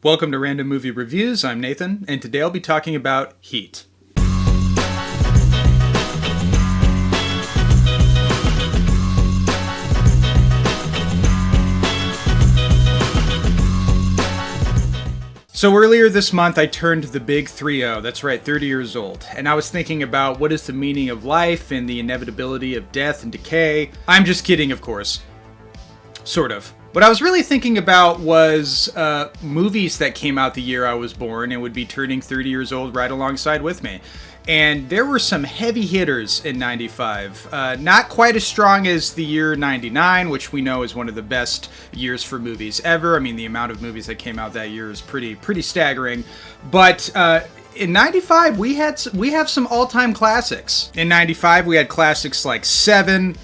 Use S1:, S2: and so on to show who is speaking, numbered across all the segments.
S1: Welcome to Random Movie Reviews. I'm Nathan, and today I'll be talking about Heat. So earlier this month, I turned the big 3-0, that's right, 30 years old, and I was thinking about what is the meaning of life and the inevitability of death and decay. I'm just kidding, of course. Sort of. What I was really thinking about was movies that came out the year I was born and would be turning 30 years old right alongside with me. And there were some heavy hitters in 95. Not quite as strong as the year 99, which we know is one of the best years for movies ever. I mean, the amount of movies that came out that year is pretty staggering. But in 95, we have some all-time classics. In 95, we had classics like Seven,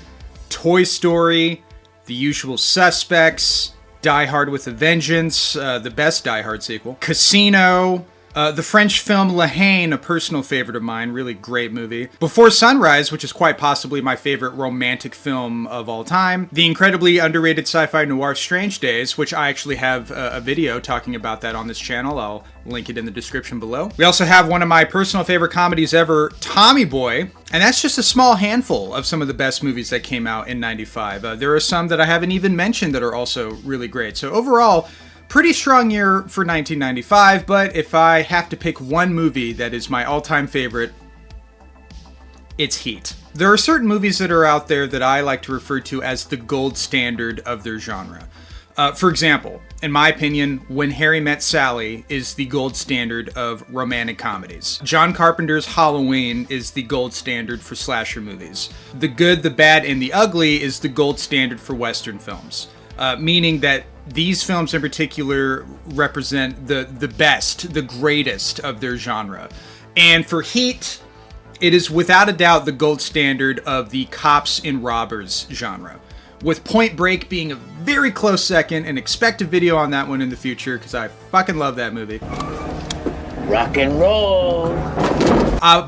S1: Toy Story, The Usual Suspects, Die Hard with a Vengeance, the best Die Hard sequel, Casino, the French film La Haine, a personal favorite of mine, really great movie, Before Sunrise, which is quite possibly my favorite romantic film of all time, the incredibly underrated sci-fi noir Strange Days, which I actually have a video talking about that on this channel. I'll link it in the description below. We also have one of my personal favorite comedies ever, Tommy Boy, and that's just a small handful of some of the best movies that came out in 95. There are some that I haven't even mentioned that are also really great. So overall, pretty strong year for 1995, but if I have to pick one movie that is my all-time favorite, it's Heat. There are certain movies that are out there that I like to refer to as the gold standard of their genre. For example, in my opinion, When Harry Met Sally is the gold standard of romantic comedies. John Carpenter's Halloween is the gold standard for slasher movies. The Good, the Bad, and the Ugly is the gold standard for Western films. Meaning that these films in particular represent the best, the greatest of their genre. And for Heat, it is without a doubt the gold standard of the cops and robbers genre, with Point Break being a very close second, and expect a video on that one in the future because I fucking love that movie.
S2: Rock and roll!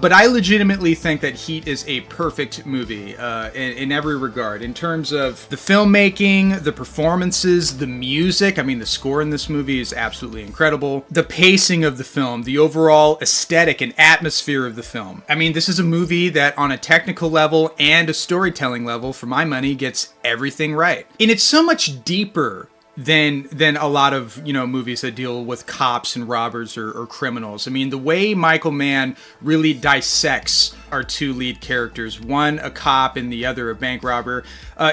S1: But I legitimately think that Heat is a perfect movie in every regard. In terms of the filmmaking, the performances, the music. I mean, the score in this movie is absolutely incredible. The pacing of the film, the overall aesthetic and atmosphere of the film. I mean, this is a movie that on a technical level and a storytelling level, for my money, gets everything right. And it's so much deeper than a lot of, movies that deal with cops and robbers or criminals. I mean, the way Michael Mann really dissects our two lead characters, one a cop and the other a bank robber,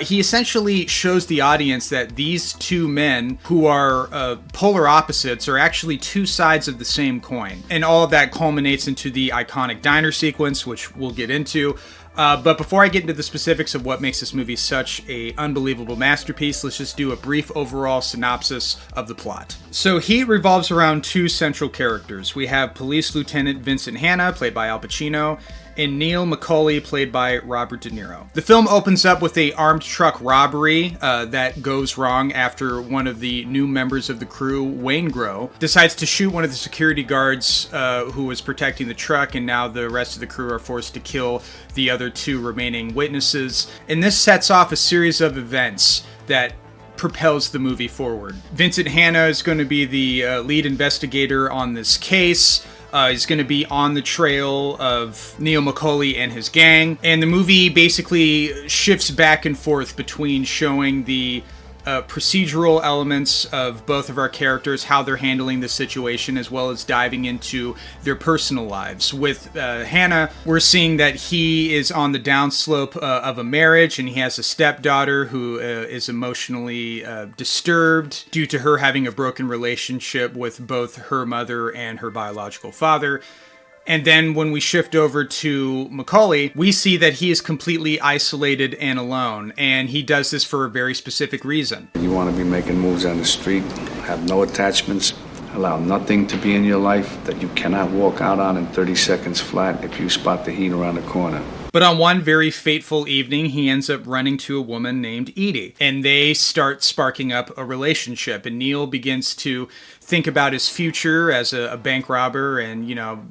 S1: he essentially shows the audience that these two men, who are polar opposites, are actually two sides of the same coin. And all of that culminates into the iconic diner sequence, which we'll get into. But before I get into the specifics of what makes this movie such an unbelievable masterpiece, let's just do a brief overall synopsis of the plot. So Heat revolves around two central characters. We have Police Lieutenant Vincent Hanna, played by Al Pacino, and Neil McCauley, played by Robert De Niro. The film opens up with an armed truck robbery that goes wrong after one of the new members of the crew, Wayne Grow, decides to shoot one of the security guards who was protecting the truck, and now the rest of the crew are forced to kill the other two remaining witnesses. And this sets off a series of events that propels the movie forward. Vincent Hanna is going to be the lead investigator on this case. He's going to be on the trail of Neil McCauley and his gang. And the movie basically shifts back and forth between showing the procedural elements of both of our characters, how they're handling the situation, as well as diving into their personal lives. With Hannah, we're seeing that he is on the downslope of a marriage, and he has a stepdaughter who is emotionally disturbed due to her having a broken relationship with both her mother and her biological father. And then when we shift over to Macaulay, we see that he is completely isolated and alone, and he does this for a very specific reason.
S3: You want to be making moves on the street, have no attachments, allow nothing to be in your life that you cannot walk out on in 30 seconds flat if you spot the heat around the corner.
S1: But on one very fateful evening, he ends up running to a woman named Edie, and they start sparking up a relationship, and Neil begins to think about his future as a bank robber and,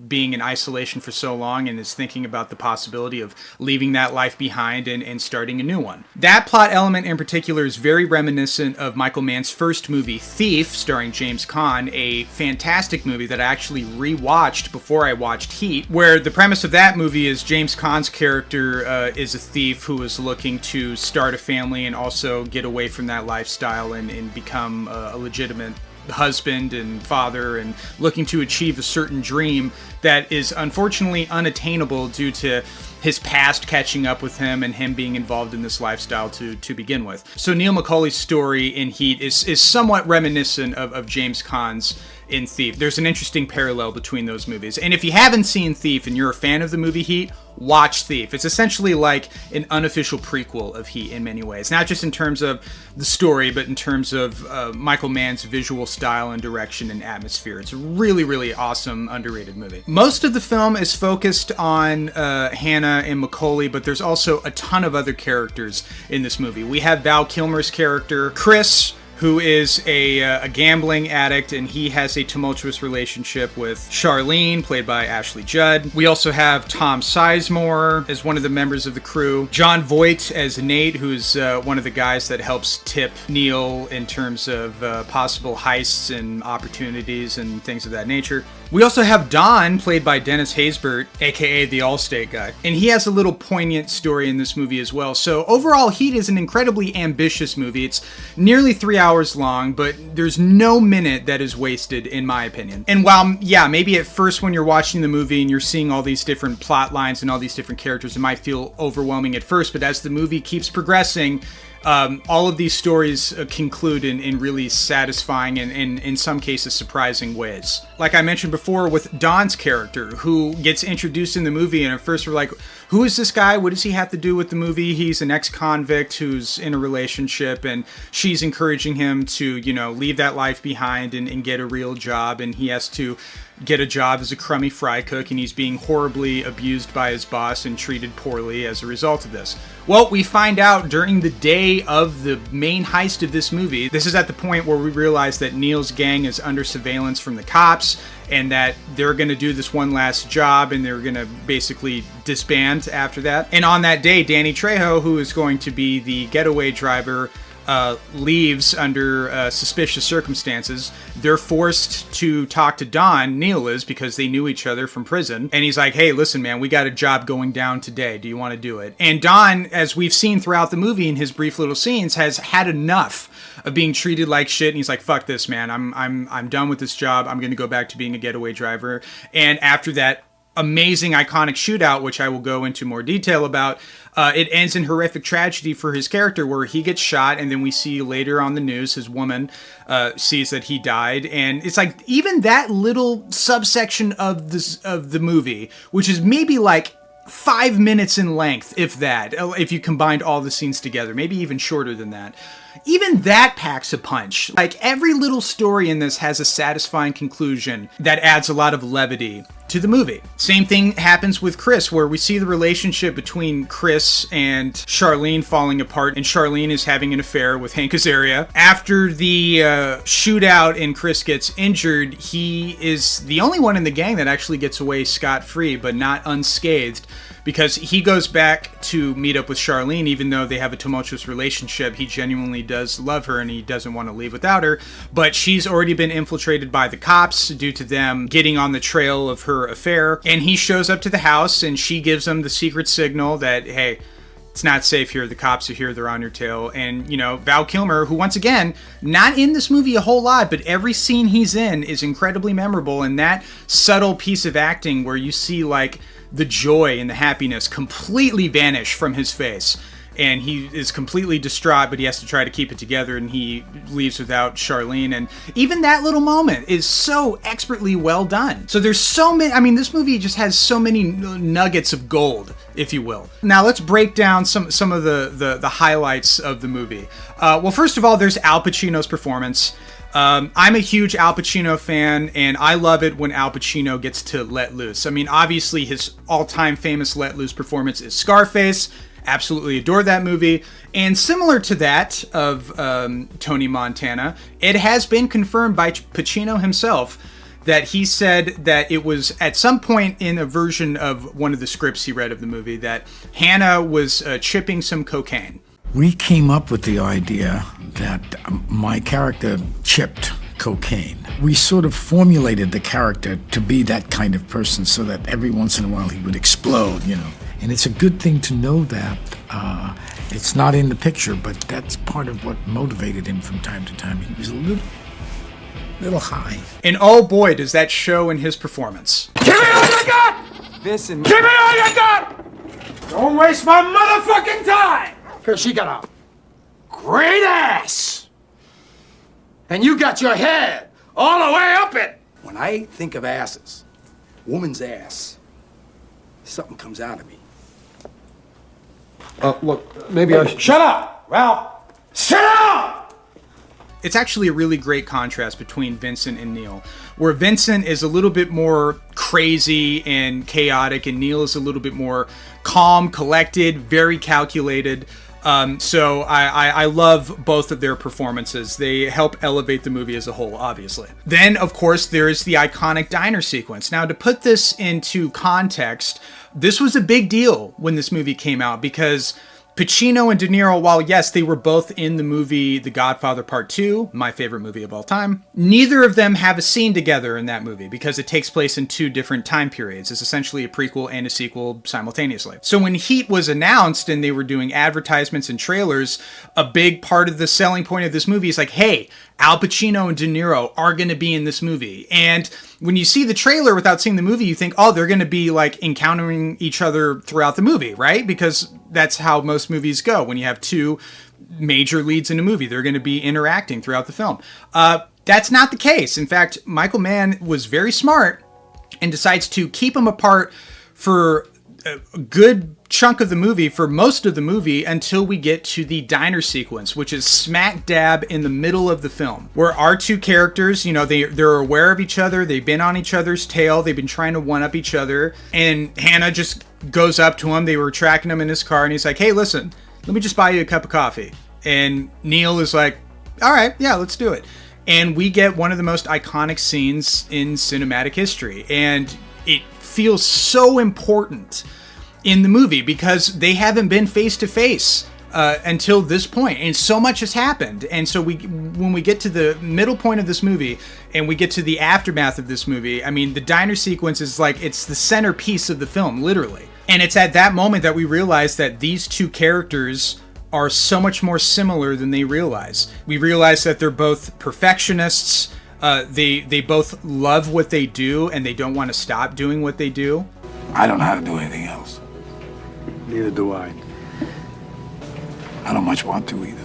S1: being in isolation for so long, and is thinking about the possibility of leaving that life behind and starting a new one. That plot element in particular is very reminiscent of Michael Mann's first movie, Thief, starring James Caan, a fantastic movie that I actually rewatched before I watched Heat, where the premise of that movie is James Caan's character is a thief who is looking to start a family and also get away from that lifestyle and become a legitimate husband and father, and looking to achieve a certain dream that is unfortunately unattainable due to his past catching up with him and him being involved in this lifestyle to begin with. So Neil McCauley's story in Heat is somewhat reminiscent of James Caan's in Thief. There's an interesting parallel between those movies. And if you haven't seen Thief and you're a fan of the movie Heat, watch Thief. It's essentially like an unofficial prequel of Heat in many ways. Not just in terms of the story, but in terms of Michael Mann's visual style and direction and atmosphere. It's a really, really awesome, underrated movie. Most of the film is focused on Hannah and McCauley, but there's also a ton of other characters in this movie. We have Val Kilmer's character, Chris, who is a gambling addict, and he has a tumultuous relationship with Charlene, played by Ashley Judd. We also have Tom Sizemore as one of the members of the crew. John Voight as Nate, who's one of the guys that helps tip Neil in terms of possible heists and opportunities and things of that nature. We also have Don, played by Dennis Haysbert, aka the Allstate guy. And he has a little poignant story in this movie as well. So overall, Heat is an incredibly ambitious movie. It's nearly 3 hours long, but there's no minute that is wasted, in my opinion. And while, yeah, maybe at first when you're watching the movie and you're seeing all these different plot lines and all these different characters, it might feel overwhelming at first, but as the movie keeps progressing, all of these stories conclude in really satisfying and in some cases surprising ways. Like I mentioned before with Don's character, who gets introduced in the movie, and at first we're like, who is this guy? What does he have to do with the movie? He's an ex-convict who's in a relationship, and she's encouraging him to, leave that life behind and get a real job, and he has to get a job as a crummy fry cook, and he's being horribly abused by his boss and treated poorly as a result of this. Well, we find out during the day of the main heist of this movie, this is at the point where we realize that Neil's gang is under surveillance from the cops, and that they're going to do this one last job, and they're going to basically disband after that. And on that day, Danny Trejo, who is going to be the getaway driver, leaves under suspicious circumstances. They're forced to talk to Don, Neil is, because they knew each other from prison. And he's like, hey, listen, man, we got a job going down today. Do you want to do it? And Don, as we've seen throughout the movie in his brief little scenes, has had enough of being treated like shit. And he's like, fuck this, man. I'm done with this job. I'm going to go back to being a getaway driver. And after that amazing, iconic shootout, which I will go into more detail about, it ends in horrific tragedy for his character, where he gets shot, and then we see later on the news his woman sees that he died. And it's like, even that little subsection of the movie, which is maybe like 5 minutes in length, if that, if you combined all the scenes together, maybe even shorter than that. Even that packs a punch. Like, every little story in this has a satisfying conclusion that adds a lot of levity to the movie. Same thing happens with Chris, where we see the relationship between Chris and Charlene falling apart, and Charlene is having an affair with Hank Azaria. After the shootout and Chris gets injured, he is the only one in the gang that actually gets away scot-free, but not unscathed, because he goes back to meet up with Charlene. Even though they have a tumultuous relationship, he genuinely does love her and he doesn't want to leave without her. But she's already been infiltrated by the cops due to them getting on the trail of her affair. And he shows up to the house, and she gives him the secret signal that, hey, it's not safe here. The cops are here. They're on your tail. And, Val Kilmer, who once again, not in this movie a whole lot, but every scene he's in is incredibly memorable. And that subtle piece of acting where you see, like, the joy and the happiness completely vanish from his face. And he is completely distraught, but he has to try to keep it together, and he leaves without Charlene. And even that little moment is so expertly well done. So there's so many, this movie just has so many nuggets of gold, if you will. Now let's break down some of the highlights of the movie. Well, first of all, there's Al Pacino's performance. I'm a huge Al Pacino fan, and I love it when Al Pacino gets to let loose. Obviously his all-time famous let loose performance is Scarface. Absolutely adore that movie. And similar to that of Tony Montana, it has been confirmed by Pacino himself that he said that it was at some point in a version of one of the scripts he read of the movie that Hannah was chipping some cocaine.
S4: We came up with the idea that my character chipped cocaine. We sort of formulated the character to be that kind of person so that every once in a while he would explode, you know. And it's a good thing to know that. It's not in the picture, but that's part of what motivated him from time to time. He was a little high.
S1: And oh boy, does that show in his performance.
S5: Give me all you got! Give me all you got! Don't waste my motherfucking time! Because she got a great ass! And you got your head all the way up it! When I think of asses, woman's ass, something comes out of me.
S6: Look, maybe I should...
S5: Shut up, Ralph! Sit down!
S1: It's actually a really great contrast between Vincent and Neil, where Vincent is a little bit more crazy and chaotic, and Neil is a little bit more calm, collected, very calculated. So I love both of their performances. They help elevate the movie as a whole, obviously. Then, of course, there's the iconic diner sequence. Now, to put this into context, this was a big deal when this movie came out because Pacino and De Niro, while yes, they were both in the movie The Godfather Part 2, my favorite movie of all time, neither of them have a scene together in that movie because it takes place in two different time periods. It's essentially a prequel and a sequel simultaneously. So when Heat was announced and they were doing advertisements and trailers, a big part of the selling point of this movie is like, hey, Al Pacino and De Niro are going to be in this movie. And when you see the trailer without seeing the movie, you think, oh, they're going to be like encountering each other throughout the movie, right? Because that's how most movies go. When you have two major leads in a movie, they're going to be interacting throughout the film. That's not the case. In fact, Michael Mann was very smart and decides to keep them apart for a good chunk of the movie, for most of the movie, until we get to the diner sequence, which is smack dab in the middle of the film, where our two characters, you know, they're aware of each other, they've been on each other's tail, they've been trying to one-up each other, and Hannah just goes up to him, they were tracking him in his car, and he's like, hey, listen, let me just buy you a cup of coffee. And Neil is like, all right, yeah, let's do it. And we get one of the most iconic scenes in cinematic history, and it feels so important in the movie because they haven't been face to face until this point, and so much has happened. And so when we get to the middle point of this movie and we get to the aftermath of this movie, I mean, the diner sequence is like, it's the centerpiece of the film, literally. And it's at that moment that we realize that these two characters are so much more similar than they realize. We realize that they're both perfectionists. They both love what they do and they don't want to stop doing what they do.
S5: I don't know how to do anything else.
S6: Neither do I.
S5: I don't much want to either.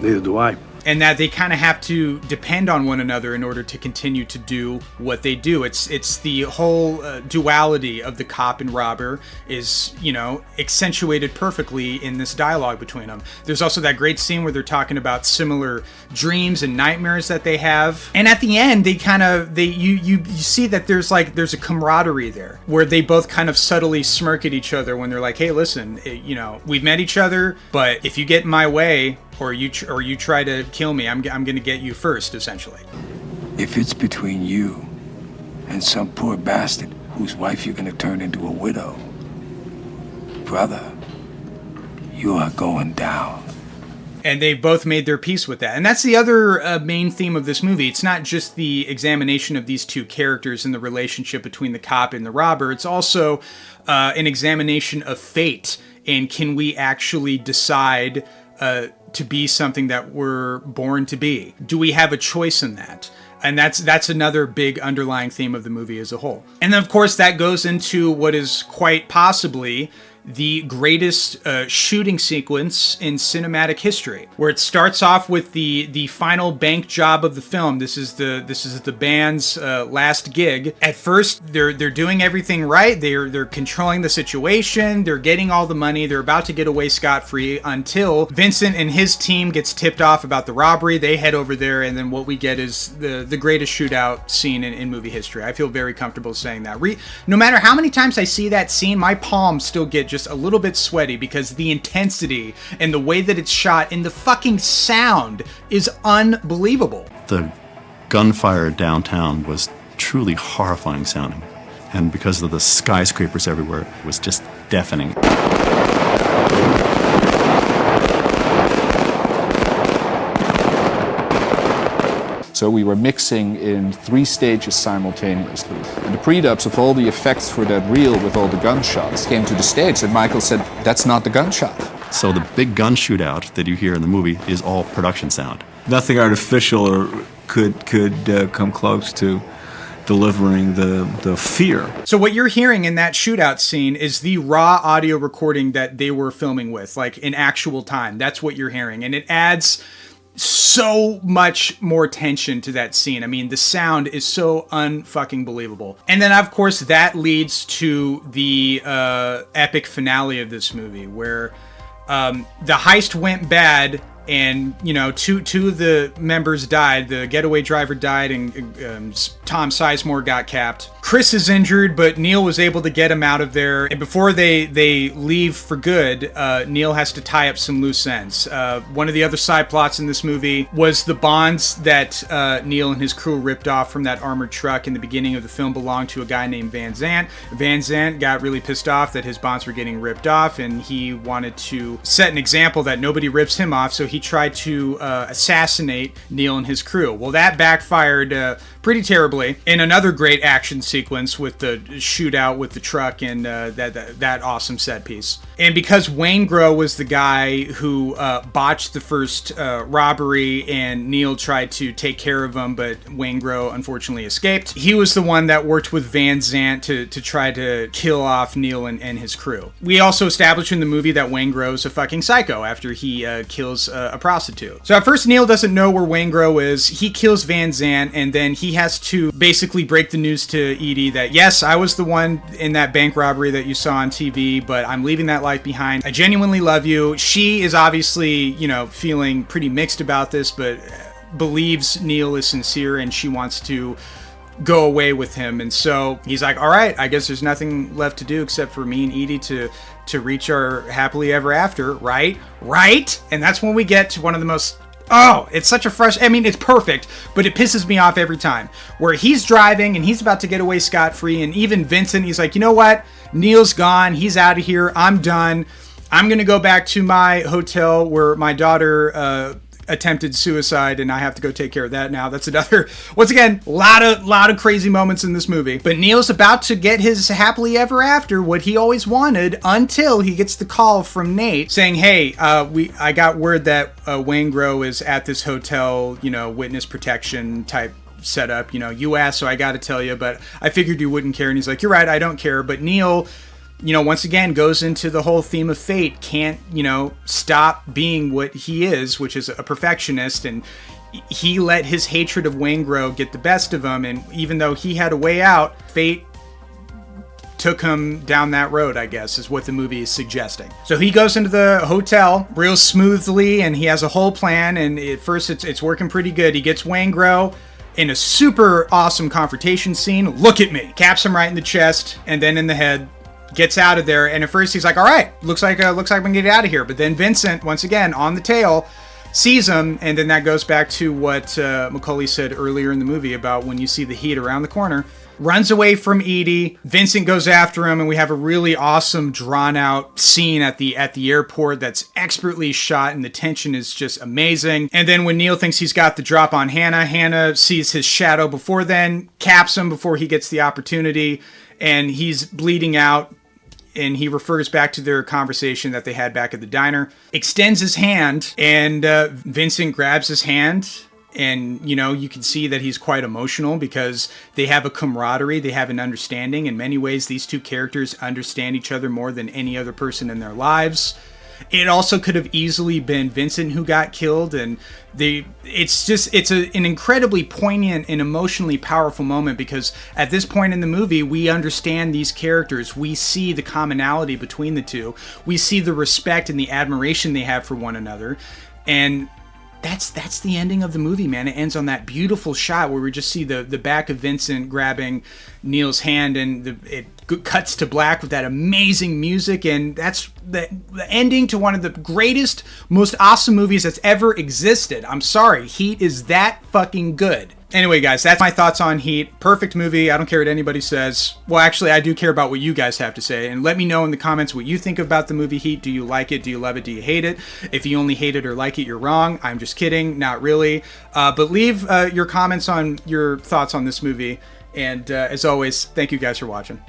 S6: Neither do I.
S1: And that they kind of have to depend on one another in order to continue to do what they do. It's the whole duality of the cop and robber is, you know, accentuated perfectly in this dialogue between them. There's also that great scene where they're talking about similar dreams and nightmares that they have. And at the end, you see that there's a camaraderie there where they both kind of subtly smirk at each other when they're like, hey, listen, you know, we've met each other, but if you get in my way, or you try to kill me, I'm going to get you first, essentially.
S5: If it's between you and some poor bastard whose wife you're going to turn into a widow, brother, you are going down.
S1: And they both made their peace with that. And that's the other main theme of this movie. It's not just the examination of these two characters and the relationship between the cop and the robber. It's also an examination of fate. And can we actually decide to be something that we're born to be? Do we have a choice in that? And that's another big underlying theme of the movie as a whole. And then, of course, that goes into what is quite possibly the greatest shooting sequence in cinematic history, where it starts off with the final bank job of the film. This is the band's last gig. At first, they're doing everything right. They're controlling the situation. They're getting all the money. They're about to get away scot-free until Vincent and his team gets tipped off about the robbery. They head over there, and then what we get is the greatest shootout scene in movie history. I feel very comfortable saying that. No matter how many times I see that scene, my palms still get just a little bit sweaty because the intensity and the way that it's shot and the fucking sound is unbelievable.
S7: The gunfire downtown was truly horrifying sounding. And because of the skyscrapers everywhere, it was just deafening.
S8: So we were mixing in 3 stages simultaneously. And the pre-dubs of all the effects for that reel with all the gunshots came to the stage, and Michael said, that's not the gunshot.
S7: So the big gun shootout that you hear in the movie is all production sound.
S6: Nothing artificial or could come close to delivering the fear.
S1: So what you're hearing in that shootout scene is the raw audio recording that they were filming with, like in actual time. That's what you're hearing. And it adds so much more tension to that scene. I mean, the sound is so unfucking believable. And then, of course, that leads to the epic finale of this movie, where the heist went bad, and, you know, two of the members died. The getaway driver died, and Tom Sizemore got capped. Chris is injured, but Neil was able to get him out of there. And before they leave for good, Neil has to tie up some loose ends. One of the other side plots in this movie was the bonds that Neil and his crew ripped off from that armored truck in the beginning of the film belonged to a guy named Van Zant. Van Zant got really pissed off that his bonds were getting ripped off, and he wanted to set an example that nobody rips him off, so he tried to assassinate Neil and his crew. Well, that backfired pretty terribly in another great action sequence with the shootout with the truck and that awesome set piece. And because Waingro was the guy who botched the first robbery, and Neil tried to take care of him, but Waingro unfortunately escaped, he was the one that worked with Van Zant to try to kill off Neil and his crew. We also established in the movie that Waingro's a fucking psycho after he kills a prostitute. So at first Neil doesn't know where Waingro is. He kills Van Zant, and then he has to basically break the news to Edie that, yes, I was the one in that bank robbery that you saw on TV, but I'm leaving that life behind. I genuinely love you. She is obviously, you know, feeling pretty mixed about this, but believes Neil is sincere, and she wants to go away with him. And so he's like, all right, I guess there's nothing left to do except for me and Edie to reach our happily ever after, right? And that's when we get to one of the most, it's such a I mean, it's perfect, but it pisses me off every time, where he's driving and he's about to get away scot-free, and even Vincent, he's like, you know what? Neil's gone. He's out of here. I'm done. I'm going to go back to my hotel where my daughter attempted suicide, and I have to go take care of that now. That's another, once again, lot of crazy moments in this movie. But Neil's about to get his happily ever after, what he always wanted, until he gets the call from Nate saying, hey, I got word that Waingro is at this hotel, you know, witness protection type setup. You know, you asked, so I got to tell you, but I figured you wouldn't care. And he's like, you're right, I don't care. But Neil, you know, once again goes into the whole theme of fate, can't, you know, stop being what he is, which is a perfectionist, and he let his hatred of Waingro get the best of him, and even though he had a way out, fate took him down that road, I guess, is what the movie is suggesting. So he goes into the hotel real smoothly, and he has a whole plan, and at first it's working pretty good. He gets Waingro in a super awesome confrontation scene. Look at me. Caps him right in the chest, and then in the head. Gets out of there, and at first he's like, all right, looks like we can get out of here. But then Vincent, once again on the tail, sees him, and then that goes back to what Macaulay said earlier in the movie about when you see the heat around the corner. Runs away from Edie. Vincent goes after him, and we have a really awesome drawn out scene at the airport that's expertly shot, and the tension is just amazing. And then when Neil thinks he's got the drop on Hannah sees his shadow before then, caps him before he gets the opportunity, and he's bleeding out. And he refers back to their conversation that they had back at the diner, extends his hand, and Vincent grabs his hand. And, you know, you can see that he's quite emotional because they have a camaraderie, they have an understanding. In many ways, these two characters understand each other more than any other person in their lives. It also could have easily been Vincent who got killed, and it's an incredibly poignant and emotionally powerful moment because at this point in the movie, we understand these characters. We see the commonality between the two. We see the respect and the admiration they have for one another, and that's the ending of the movie, man. It ends on that beautiful shot where we just see the back of Vincent grabbing Neil's hand, and it cuts to black with that amazing music, and that's the ending to one of the greatest, most awesome movies that's ever existed. I'm sorry, Heat is that fucking good. Anyway, guys, that's my thoughts on Heat. Perfect movie. I don't care what anybody says. Well, actually, I do care about what you guys have to say. And let me know in the comments what you think about the movie Heat. Do you like it? Do you love it? Do you hate it? If you only hate it or like it, you're wrong. I'm just kidding. Not really. But leave your comments on your thoughts on this movie. And as always, thank you guys for watching.